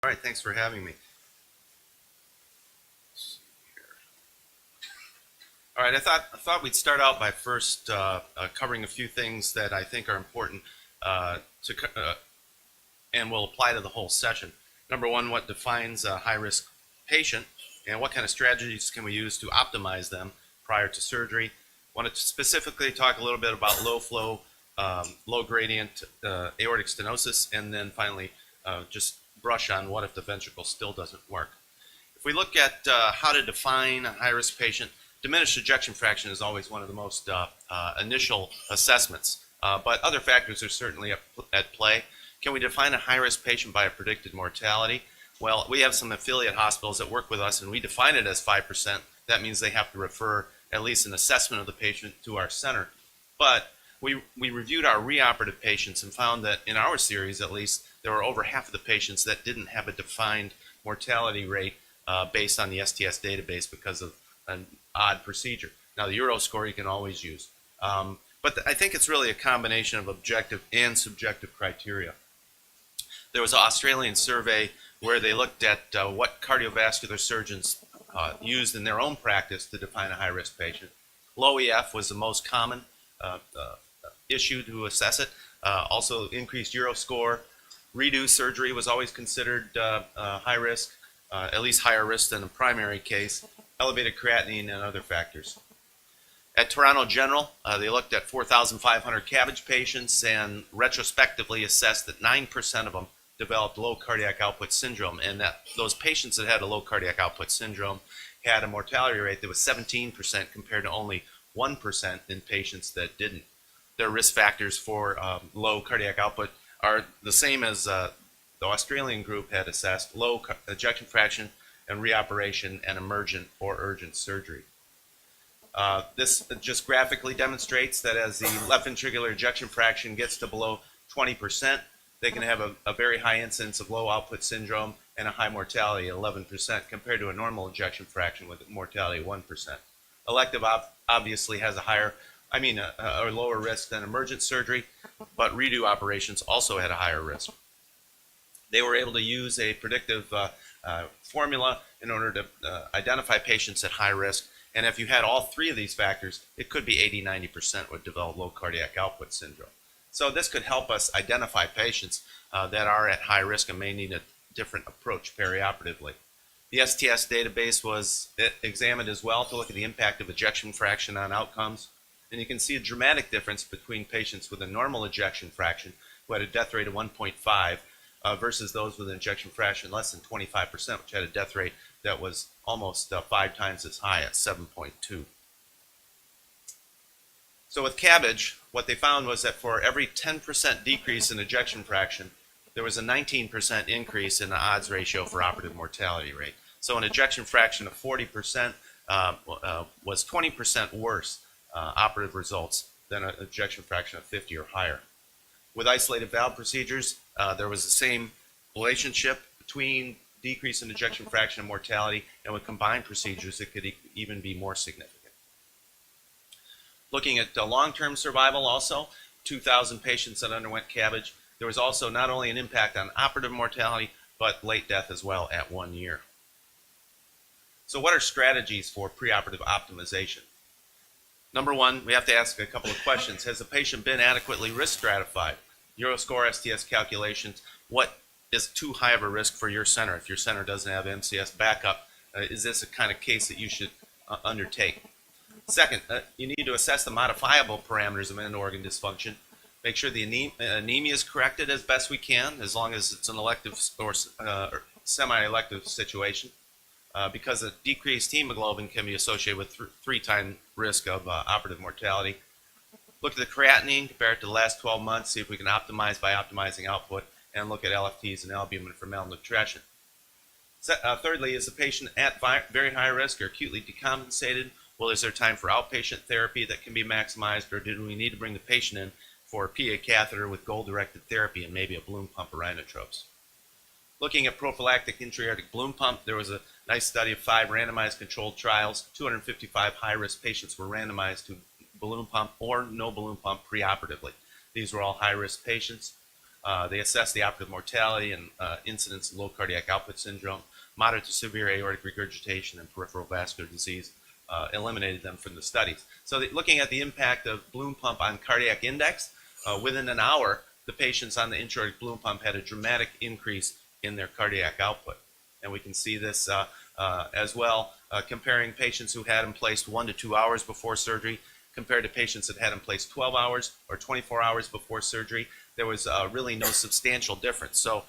All right, thanks for having me. All right, I thought we'd start out by first covering a few things that I think are important and will apply to the whole session. Number one, what defines a high-risk patient, and what kind of strategies can we use to optimize them prior to surgery. I want to specifically talk a little bit about low flow, low gradient aortic stenosis, and then finally just brush on what if the ventricle still doesn't work. If we look at how to define a high-risk patient, diminished ejection fraction is always one of the most initial assessments, but other factors are certainly at play. Can we define a high-risk patient by a predicted mortality? Well, we have some affiliate hospitals that work with us, and we define it as 5%. That means they have to refer at least an assessment of the patient to our center. But we reviewed our reoperative patients and found that in our series, at least, there were over half of the patients that didn't have a defined mortality rate based on the STS database because of an odd procedure. Now, the Euro score you can always use. But I think it's really a combination of objective and subjective criteria. There was an Australian survey where they looked at what cardiovascular surgeons used in their own practice to define a high-risk patient. Low EF was the most common issue to assess it. Also, increased Euro score. Redo surgery was always considered high risk, at least higher risk than the primary case. Elevated creatinine and other factors. At Toronto General, they looked at 4,500 CABG patients and retrospectively assessed that 9% of them developed low cardiac output syndrome, and that those patients that had a low cardiac output syndrome had a mortality rate that was 17% compared to only 1% in patients that didn't. Their risk factors for low cardiac output are the same as the Australian group had assessed: low ejection fraction and reoperation and emergent or urgent surgery. This just graphically demonstrates that as the left ventricular ejection fraction gets to below 20%, they can have a very high incidence of low output syndrome and a high mortality at 11% compared to a normal ejection fraction with a mortality of 1%. Elective obviously has a lower risk than emergent surgery, but redo operations also had a higher risk. They were able to use a predictive formula in order to identify patients at high risk, and if you had all three of these factors, it could be 80-90% would develop low cardiac output syndrome. So this could help us identify patients that are at high risk and may need a different approach perioperatively. The STS database was examined as well to look at the impact of ejection fraction on outcomes, and you can see a dramatic difference between patients with a normal ejection fraction who had a death rate of 1.5 versus those with an ejection fraction less than 25%, which had a death rate that was almost 5 times as high at 7.2. So with CABG, what they found was that for every 10% decrease in ejection fraction, there was a 19% increase in the odds ratio for operative mortality rate. So an ejection fraction of 40% was 20% worse operative results than an ejection fraction of 50 or higher. With isolated valve procedures, there was the same relationship between decrease in ejection fraction and mortality, and with combined procedures, it could even be more significant. Looking at long-term survival also, 2,000 patients that underwent CABG, there was also not only an impact on operative mortality, but late death as well at 1 year. So what are strategies for preoperative optimization? Number one, we have to ask a couple of questions. Has the patient been adequately risk stratified? Euroscore, STS calculations, what is too high of a risk for your center? If your center doesn't have MCS backup, is this a kind of case that you should undertake? Second, you need to assess the modifiable parameters of end-organ dysfunction. Make sure the anemia is corrected as best we can, as long as it's an elective or semi-elective situation, because a decreased hemoglobin can be associated with 3-time risk of operative mortality. Look at the creatinine, compare it to the last 12 months, see if we can optimize by optimizing output, and look at LFTs and albumin for malnutrition. Thirdly, is the patient at very high risk or acutely decompensated? Well, is there time for outpatient therapy that can be maximized, or do we need to bring the patient in for a PA catheter with goal-directed therapy and maybe a balloon pump or inotropes? Looking at prophylactic intra-aortic balloon pump, there was a nice study of 5 randomized controlled trials. 255 high-risk patients were randomized to balloon pump or no balloon pump preoperatively. These were all high-risk patients. They assessed the operative mortality and incidence of low cardiac output syndrome, moderate to severe aortic regurgitation, and peripheral vascular disease. Eliminated them from the studies. So looking at the impact of balloon pump on cardiac index, within an hour, the patients on the intra-aortic balloon pump had a dramatic increase in their cardiac output. And we can see this as well, comparing patients who had them placed 1 to 2 hours before surgery compared to patients that had them placed 12 hours or 24 hours before surgery. There was really no substantial difference. So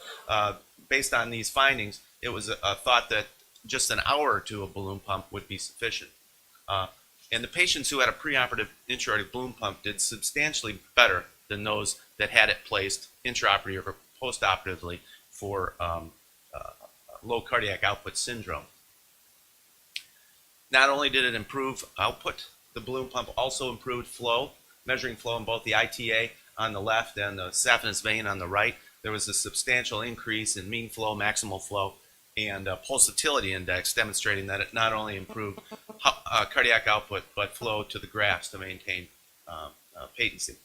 based on these findings, it was thought that just an hour or two of balloon pump would be sufficient. And the patients who had a preoperative intra-aortic balloon pump did substantially better than those that had it placed intraoperatively or postoperatively for low cardiac output syndrome. Not only did it improve output, the balloon pump also improved flow, measuring flow in both the ITA on the left and the saphenous vein on the right. There was a substantial increase in mean flow, maximal flow, and pulsatility index, demonstrating that it not only improved cardiac output but flow to the grafts to maintain patency.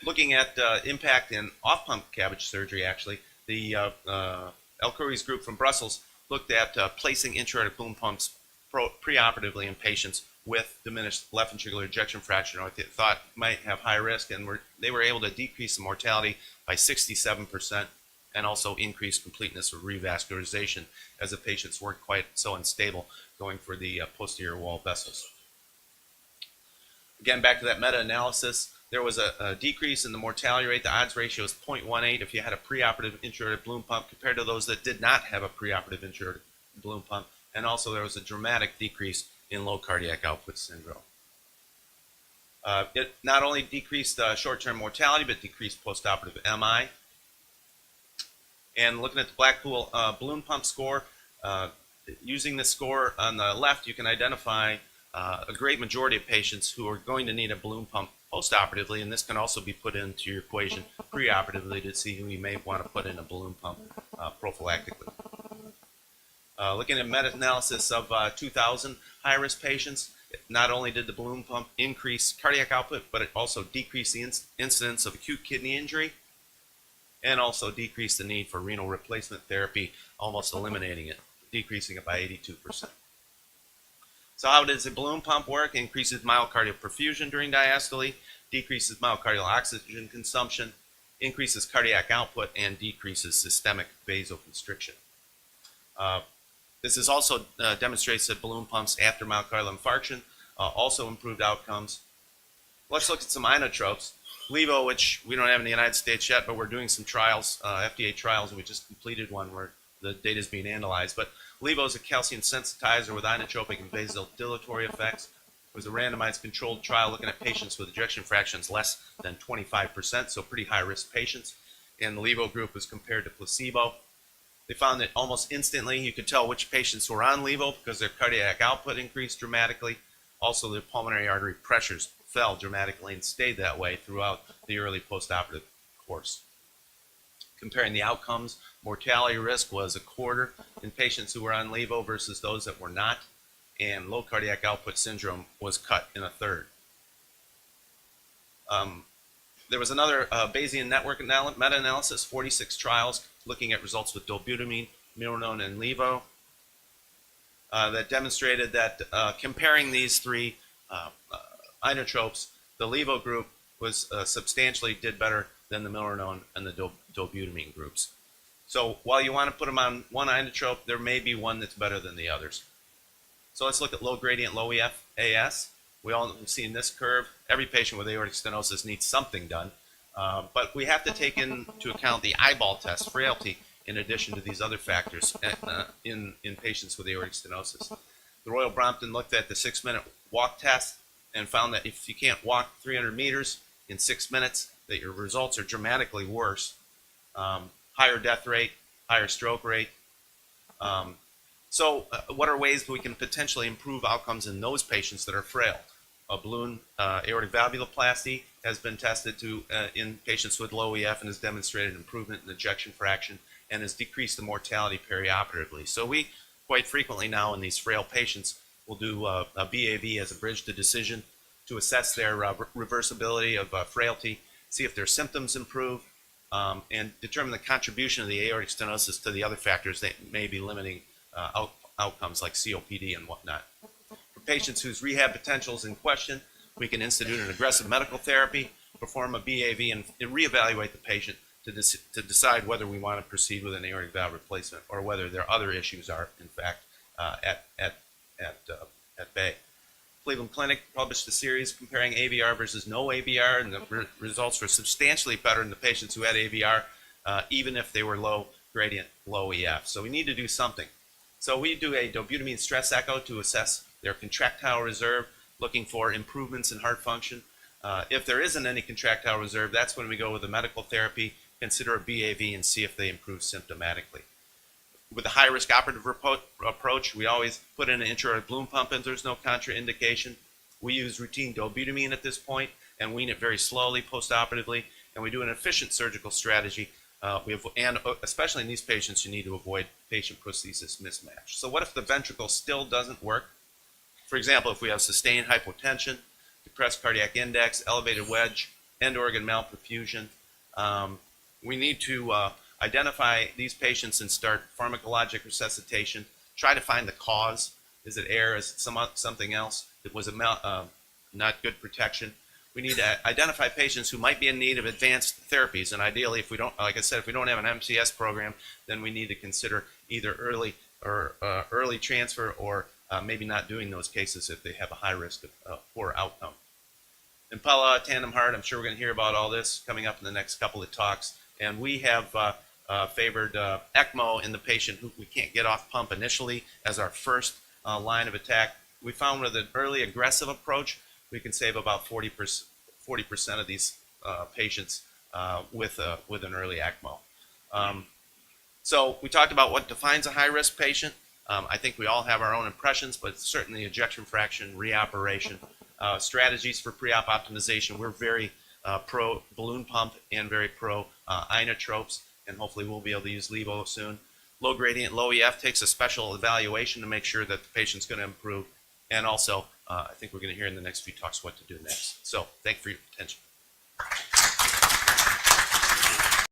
Looking at impact in off-pump CABG surgery, actually, the El Khoury's group from Brussels looked at placing intra-aortic balloon pumps preoperatively in patients with diminished left ventricular ejection fraction, or they thought might have high risk, and they were able to decrease the mortality by 67%. And also increase completeness of revascularization as the patients weren't quite so unstable going for the posterior wall vessels. Again, back to that meta-analysis, there was a decrease in the mortality rate. The odds ratio is 0.18 if you had a preoperative intra-aortic balloon pump compared to those that did not have a preoperative intra-aortic balloon pump. And also there was a dramatic decrease in low cardiac output syndrome. It not only decreased short-term mortality, but decreased postoperative MI. And looking at the Blackpool balloon pump score, using this score on the left, you can identify a great majority of patients who are going to need a balloon pump postoperatively, and this can also be put into your equation preoperatively to see who you may want to put in a balloon pump prophylactically. Looking at meta-analysis of 2,000 high-risk patients, not only did the balloon pump increase cardiac output, but it also decreased the incidence of acute kidney injury, and also decrease the need for renal replacement therapy, almost eliminating it, decreasing it by 82%. So how does a balloon pump work? It increases myocardial perfusion during diastole, decreases myocardial oxygen consumption, increases cardiac output, and decreases systemic vasoconstriction. This is also demonstrates that balloon pumps after myocardial infarction also improved outcomes. Let's look at some inotropes. Levo, which we don't have in the United States yet, but we're doing some trials, FDA trials, and we just completed one where the data is being analyzed. But Levo is a calcium sensitizer with inotropic and vasodilatory effects. It was a randomized controlled trial looking at patients with ejection fractions less than 25%, so pretty high-risk patients. And the Levo group was compared to placebo. They found that almost instantly you could tell which patients were on Levo because their cardiac output increased dramatically. Also, their pulmonary artery pressures fell dramatically and stayed that way throughout the early postoperative course. Comparing the outcomes, mortality risk was a quarter in patients who were on Levo versus those that were not, and low cardiac output syndrome was cut in a third. There was another Bayesian network meta-analysis, 46 trials looking at results with dobutamine, milrinone, and Levo that demonstrated that comparing these three inotropes, the Levo group was substantially did better than the milrinone and the dobutamine groups. So while you want to put them on one inotrope, there may be one that's better than the others. So let's look at low gradient, low EF-AS. We all see in this curve, every patient with aortic stenosis needs something done, but we have to take into account the eyeball test, frailty, in addition to these other factors in patients with aortic stenosis. The Royal Brompton looked at the 6-minute walk test and found that if you can't walk 300 meters in 6 minutes, that your results are dramatically worse. Higher death rate, higher stroke rate. So what are ways we can potentially improve outcomes in those patients that are frail? A balloon aortic valvuloplasty has been tested in patients with low EF and has demonstrated improvement in ejection fraction and has decreased the mortality perioperatively. So we quite frequently now in these frail patients will do a BAV as a bridge to decision to assess their reversibility of frailty, see if their symptoms improve, and determine the contribution of the aortic stenosis to the other factors that may be limiting outcomes like COPD and whatnot. For patients whose rehab potential is in question, we can institute an aggressive medical therapy, perform a BAV, and reevaluate the patient to decide whether we want to proceed with an aortic valve replacement or whether their other issues are, in fact, at bay. Cleveland Clinic published a series comparing AVR versus no AVR, and the results were substantially better in the patients who had AVR, even if they were low gradient, low EF. So we need to do something. So we do a dobutamine stress echo to assess their contractile reserve, looking for improvements in heart function. If there isn't any contractile reserve, that's when we go with the medical therapy, consider a BAV, and see if they improve symptomatically. With the high-risk operative approach, we always put in an intra-aortic balloon pump if there's no contraindication. We use routine dobutamine at this point and wean it very slowly post-operatively, and we do an efficient surgical strategy. And especially in these patients, you need to avoid patient-prosthesis mismatch. So what if the ventricle still doesn't work? For example, if we have sustained hypotension, depressed cardiac index, elevated wedge, end organ malperfusion, we need to identify these patients and start pharmacologic resuscitation. Try to find the cause. Is it air? Is it something else? Was it not good protection? We need to identify patients who might be in need of advanced therapies, and ideally, if we don't, like I said, if we don't have an MCS program, then we need to consider either early transfer or maybe not doing those cases if they have a high risk of poor outcome. Impella, tandem heart, I'm sure we're going to hear about all this coming up in the next couple of talks. And we have favored ECMO in the patient who we can't get off pump initially as our first line of attack. We found with an early aggressive approach, we can save about 40% of these patients with an early ECMO. So we talked about what defines a high-risk patient. I think we all have our own impressions, but certainly ejection fraction, reoperation, strategies for pre-op optimization. We're very pro balloon pump and very pro inotropes, and hopefully we'll be able to use levo soon. Low gradient, low EF takes a special evaluation to make sure that the patient's going to improve, and also I think we're going to hear in the next few talks what to do next. So thank you for your attention.